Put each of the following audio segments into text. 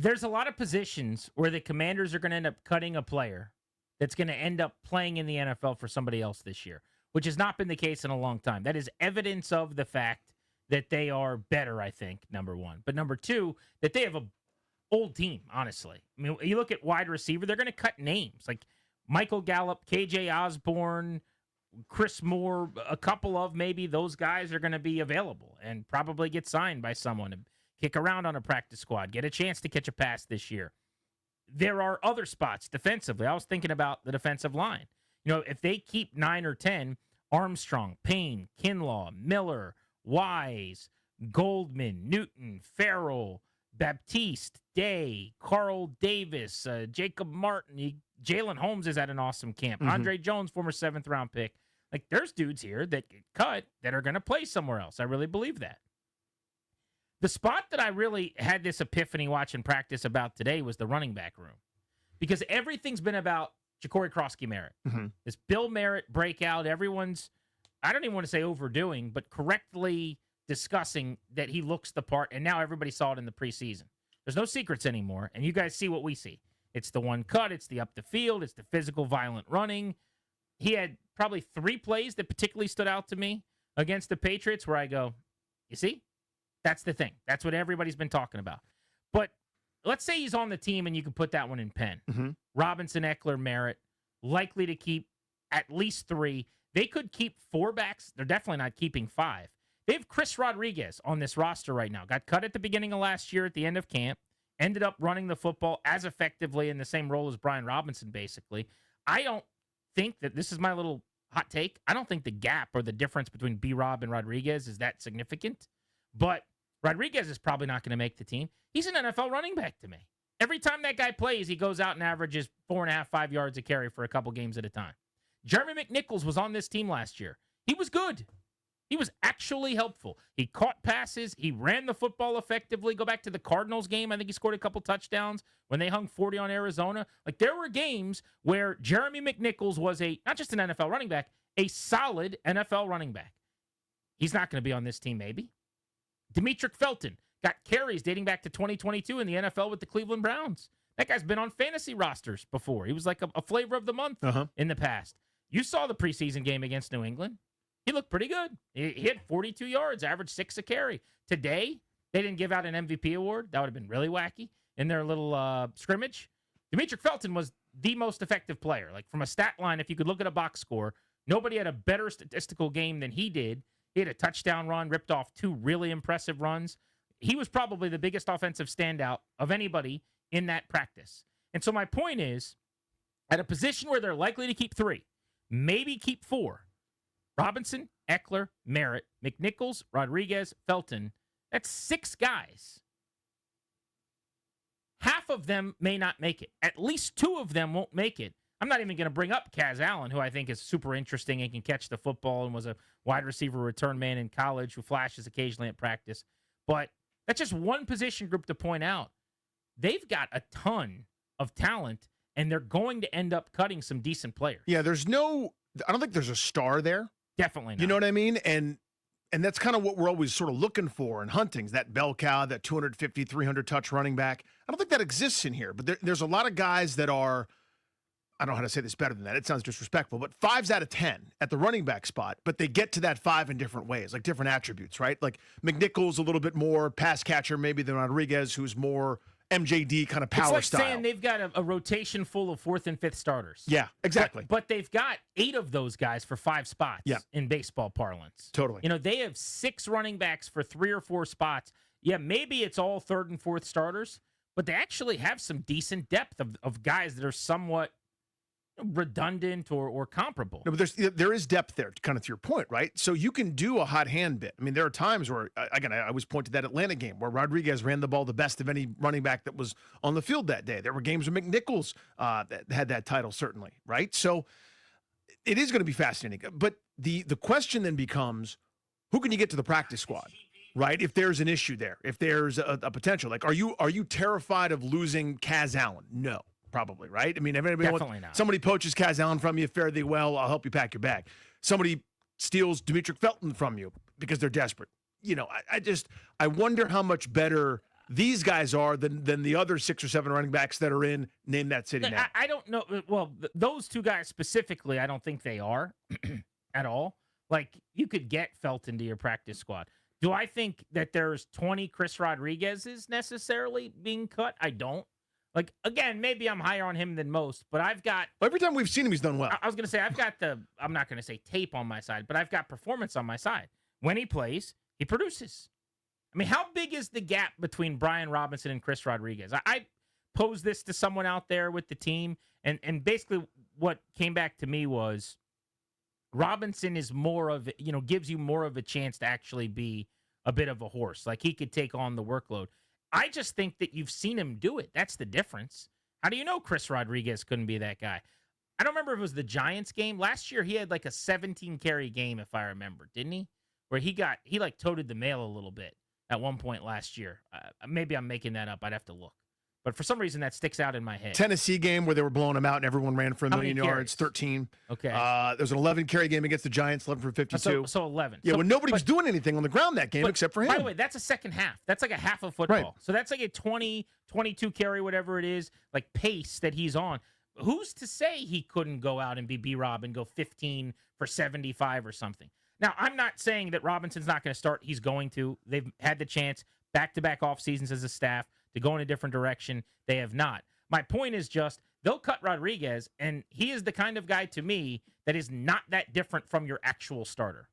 There's a lot of positions where the Commanders are going to end up cutting a player that's going to end up playing in the NFL for somebody else this year, which has not been the case in a long time. That is evidence of the fact that they are better, I think, number one. But number two, that they have a old team, honestly. I mean, you look at wide receiver, they're going to cut names like Michael Gallup, KJ Osborne, Chris Moore, a couple of maybe those guys are going to be available and probably get signed by someone and kick around on a practice squad, get a chance to catch a pass this year. There are other spots defensively. I was thinking about the defensive line. You know, if they keep 9 or 10, Armstrong, Payne, Kinlaw, Miller, Wise, Goldman, Newton, Farrell, Baptiste, Day, Carl Davis, Jacob Martin, Jalen Holmes is at an awesome camp. Andre Jones, former 7th-round pick. Like, there's dudes here that get cut that are going to play somewhere else. I really believe that. The spot that I really had this epiphany watching practice about today was the running back room. Because everything's been about Jacory Croskey-Merritt. This Bill Merritt breakout, everyone's, I don't even want to say overdoing, but correctly discussing that he looks the part, and now everybody saw it in the preseason. There's no secrets anymore, and you guys see what we see. It's the one cut, it's the up the field, it's the physical, violent running. He had probably 3 plays that particularly stood out to me against the Patriots where I go, you see? That's the thing. That's what everybody's been talking about. But let's say he's on the team and you can put that one in pen. Robinson, Ekeler, Merritt, likely to keep at least 3. They could keep 4 backs. They're definitely not keeping 5. They have Chris Rodriguez on this roster right now. Got cut at the beginning of last year at the end of camp. Ended up running the football as effectively in the same role as Brian Robinson, basically. I don't think that, this is my little hot take, I don't think the gap or the difference between B-Rob and Rodriguez is that significant. But Rodriguez is probably not going to make the team. He's an NFL running back to me. Every time that guy plays, he goes out and averages 4.5, 5 yards a carry for a couple games at a time. Jeremy McNichols was on this team last year. He was good. He was actually helpful. He caught passes. He ran the football effectively. Go back to the Cardinals game. I think he scored a couple touchdowns when they hung 40 on Arizona. Like, there were games where Jeremy McNichols was not just an NFL running back, a solid NFL running back. He's not going to be on this team, maybe. Demetric Felton got carries dating back to 2022 in the NFL with the Cleveland Browns. That guy's been on fantasy rosters before. He was like a flavor of the month in the past. You saw the preseason game against New England. He looked pretty good. He hit 42 yards, averaged 6 a carry. Today, they didn't give out an MVP award. That would have been really wacky in their little scrimmage. Demetric Felton was the most effective player. Like, from a stat line, if you could look at a box score, nobody had a better statistical game than he did. He had a touchdown run, ripped off 2 really impressive runs. He was probably the biggest offensive standout of anybody in that practice. And so my point is, at a position where they're likely to keep 3, maybe keep 4, Robinson, Ekeler, Merritt, McNichols, Rodriguez, Felton, that's 6 guys. Half of them may not make it. At least 2 of them won't make it. I'm not even going to bring up Kaz Allen, who I think is super interesting and can catch the football and was a wide receiver return man in college who flashes occasionally at practice. But that's just one position group to point out. They've got a ton of talent, and they're going to end up cutting some decent players. Yeah, I don't think there's a star there. Definitely not. You know what I mean? And that's kind of what we're always sort of looking for in hunting, that bell cow, that 250, 300 touch running back. I don't think that exists in here, but there's a lot of guys that are, I don't know how to say this better than that. It sounds disrespectful, but 5s out of 10 at the running back spot, but they get to that 5 in different ways, like different attributes, right? Like McNichols a little bit more pass catcher maybe than Rodriguez, who's more MJD kind of power style. It's like saying they've got a rotation full of 4th and 5th starters. Yeah, exactly. But they've got 8 of those guys for 5 spots in baseball parlance. Totally. You know, they have 6 running backs for 3 or 4 spots. Yeah, maybe it's all 3rd and 4th starters, but they actually have some decent depth of guys that are somewhat redundant or comparable. No, but there is depth there, kind of to your point, right? So you can do a hot hand bit. I mean, there are times where, again, I always point to that Atlanta game where Rodriguez ran the ball the best of any running back that was on the field that day. There were games where McNichols that had that title, certainly, right? So it is going to be fascinating. But the question then becomes, who can you get to the practice squad, right? If there's an issue there, if there's a potential. Like, are you terrified of losing Kaz Allen? No. Probably, right? I mean, if anybody not. Somebody poaches Kaz Allen from you, fare thee well, I'll help you pack your bag. Somebody steals Demetric Felton from you because they're desperate. You know, I wonder how much better these guys are than the other 6 or 7 running backs that are in name that city now. I don't know. Well, those two guys specifically, I don't think they are at all. Like, you could get Felton to your practice squad. Do I think that there's 20 Chris Rodriguez's necessarily being cut? I don't. Like, again, maybe I'm higher on him than most, but I've got... Every time we've seen him, he's done well. I was going to say, I've got I'm not going to say tape on my side, but I've got performance on my side. When he plays, he produces. I mean, how big is the gap between Brian Robinson and Chris Rodriguez? I posed this to someone out there with the team, and basically what came back to me was Robinson is more of, gives you more of a chance to actually be a bit of a horse. Like, he could take on the workload. I just think that you've seen him do it. That's the difference. How do you know Chris Rodriguez couldn't be that guy? I don't remember if it was the Giants game. Last year, he had like a 17-carry game, if I remember, didn't he? Where he like toted the mail a little bit at one point last year. Maybe I'm making that up. I'd have to look. But for some reason, that sticks out in my head. Tennessee game where they were blowing him out and everyone ran for 1 million yards, 13. Okay. There was an 11-carry game against the Giants, 11 for 52. So 11. Yeah, when nobody was doing anything on the ground that game except for him. By the way, that's a second half. That's like a half of football. Right. So that's like a 20, 22 carry, whatever it is, like pace that he's on. Who's to say he couldn't go out and be B-Rob and go 15 for 75 or something? Now, I'm not saying that Robinson's not going to start. He's going to. They've had the chance back-to-back off seasons as a staff to go in a different direction. They have not. My point is just they'll cut Rodriguez, and he is the kind of guy to me that is not that different from your actual starter.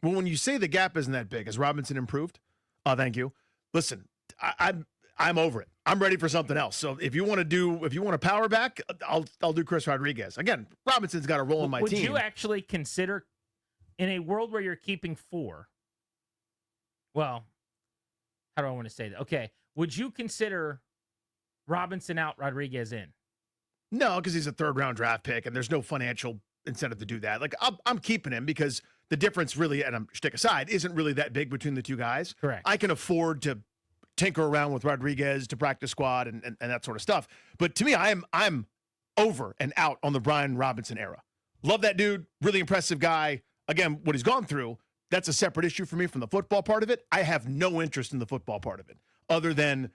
Well, when you say the gap isn't that big, has Robinson improved? Oh, thank you. Listen, I'm over it. I'm ready for something else. So if you want to power back, I'll do Chris Rodriguez. Again, Robinson's got a role in my team. Would you actually consider, in a world where you're keeping 4, well, how do I want to say that? Okay. Would you consider Robinson out, Rodriguez in? No, because he's a 3rd-round draft pick, and there's no financial incentive to do that. Like, I'm keeping him because the difference really, and I'm stick aside, isn't really that big between the two guys. Correct. I can afford to tinker around with Rodriguez to practice squad and that sort of stuff. But to me, I'm over and out on the Brian Robinson era. Love that dude. Really impressive guy. Again, what he's gone through, that's a separate issue for me from the football part of it. I have no interest in the football part of it, other than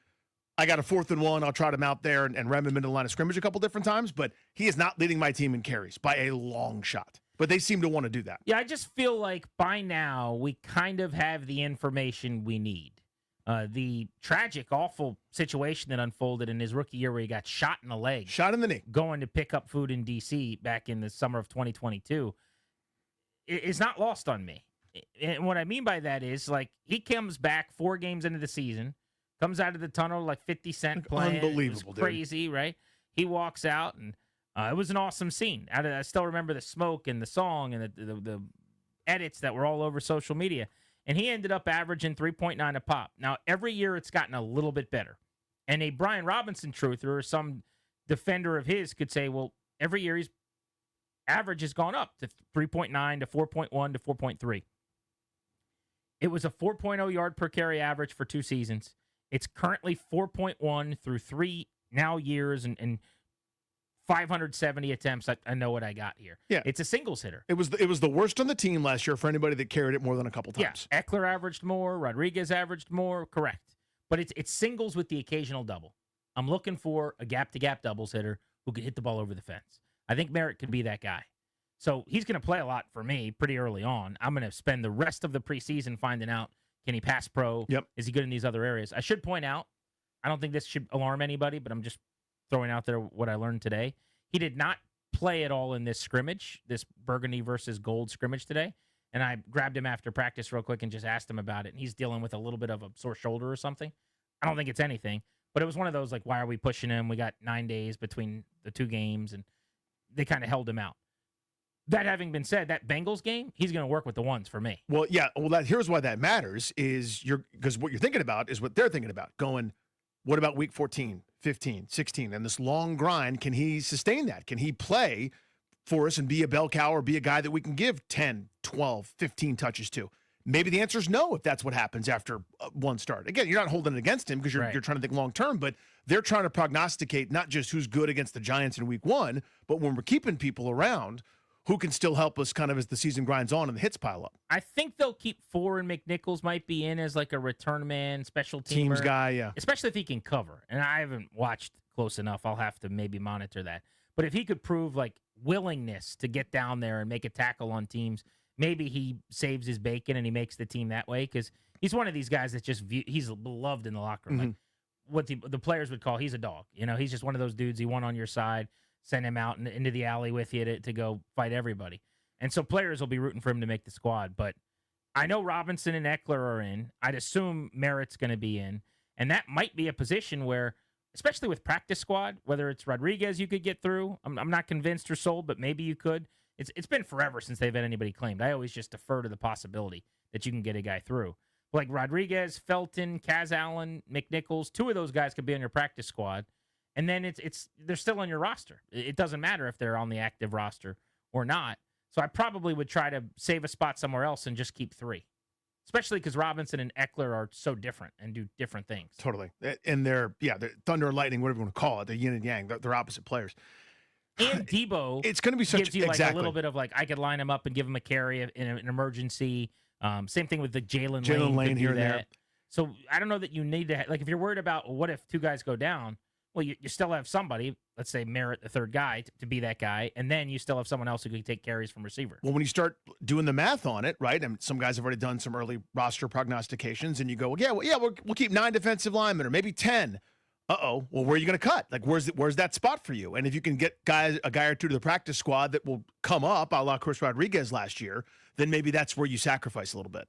I got a 4th and 1. I'll trot him out there and ram him into the line of scrimmage a couple different times, but he is not leading my team in carries by a long shot. But they seem to want to do that. Yeah, I just feel like by now we kind of have the information we need. The tragic, awful situation that unfolded in his rookie year where he got shot in the leg. Shot in the knee. Going to pick up food in D.C. back in the summer of 2022 is not lost on me. And what I mean by that is, like, he comes back 4 games into the season, comes out of the tunnel like 50 Cent playing. Unbelievable, it was crazy, dude. Right? He walks out, and it was an awesome scene. I still remember the smoke and the song and the edits that were all over social media. And he ended up averaging 3.9 a pop. Now, every year it's gotten a little bit better. And a Brian Robinson truther or some defender of his could say, well, every year his average has gone up to 3.9 to 4.1 to 4.3. It was a 4.0 yard per carry average for 2 seasons. It's currently 4.1 through 3 now years and 570 attempts. I know what I got here. Yeah. It's a singles hitter. It was the worst on the team last year for anybody that carried it more than a couple times. Yeah. Ekeler averaged more. Rodriguez averaged more. Correct. But it's singles with the occasional double. I'm looking for a gap-to-gap doubles hitter who can hit the ball over the fence. I think Merritt could be that guy. So he's going to play a lot for me pretty early on. I'm going to spend the rest of the preseason finding out, can he pass pro? Yep. Is he good in these other areas? I should point out, I don't think this should alarm anybody, but I'm just throwing out there what I learned today. He did not play at all in this scrimmage, this burgundy versus gold scrimmage today. And I grabbed him after practice real quick and just asked him about it. And he's dealing with a little bit of a sore shoulder or something. I don't think it's anything, but it was one of those, like, why are we pushing him? We got 9 days between the 2 games, and they kind of held him out. That having been said, that Bengals game, he's going to work with the ones for me. Well, yeah. Well, here's why that matters is because what you're thinking about is what they're thinking about. Going, what about week 14, 15, 16, and this long grind? Can he sustain that? Can he play for us and be a bell cow or be a guy that we can give 10, 12, 15 touches to? Maybe the answer is no if that's what happens after one start. Again, you're not holding it against him because you're trying to think long term, but they're trying to prognosticate not just who's good against the Giants in week 1, but when we're keeping people around, who can still help us kind of as the season grinds on and the hits pile up. I think they'll keep 4, and McNichols might be in as like a return man, special Teams teamer guy, yeah. especially if he can cover. And I haven't watched close enough. I'll have to maybe monitor that. But if he could prove like willingness to get down there and make a tackle on teams, maybe he saves his bacon and he makes the team that way, because he's one of these guys that he's beloved in the locker room. Like what the players would call, he's a dog. He's just one of those dudes. He won on your side, send him out into the alley with you to go fight everybody. And so players will be rooting for him to make the squad. But I know Robinson and Ekeler are in. I'd assume Merritt's going to be in. And that might be a position where, especially with practice squad, whether it's Rodriguez you could get through. I'm not convinced or sold, but maybe you could. It's been forever since they've had anybody claimed. I always just defer to the possibility that you can get a guy through. Like Rodriguez, Felton, Kaz Allen, McNichols, 2 of those guys could be on your practice squad. And then they're still on your roster. It doesn't matter if they're on the active roster or not. So I probably would try to save a spot somewhere else and just keep 3. Especially because Robinson and Ekeler are so different and do different things. Totally. And they're thunder and lightning, whatever you want to call it. They're yin and yang. They're opposite players. And Debo it's going to be gives you like a little bit of like, I could line him up and give him a carry in an emergency. Same thing with the Jalen Lane here and there. So I don't know that you need to, like, if you're worried about what if 2 guys go down, well, you still have somebody, let's say Merritt, the 3rd guy, to be that guy, and then you still have someone else who can take carries from receiver. Well, when you start doing the math on it, right, and some guys have already done some early roster prognostications, and you go, we'll keep 9 defensive linemen or maybe 10. Well, where are you going to cut? Like, where's that spot for you? And if you can get a guy or 2 to the practice squad that will come up, a la Chris Rodriguez last year, then maybe that's where you sacrifice a little bit.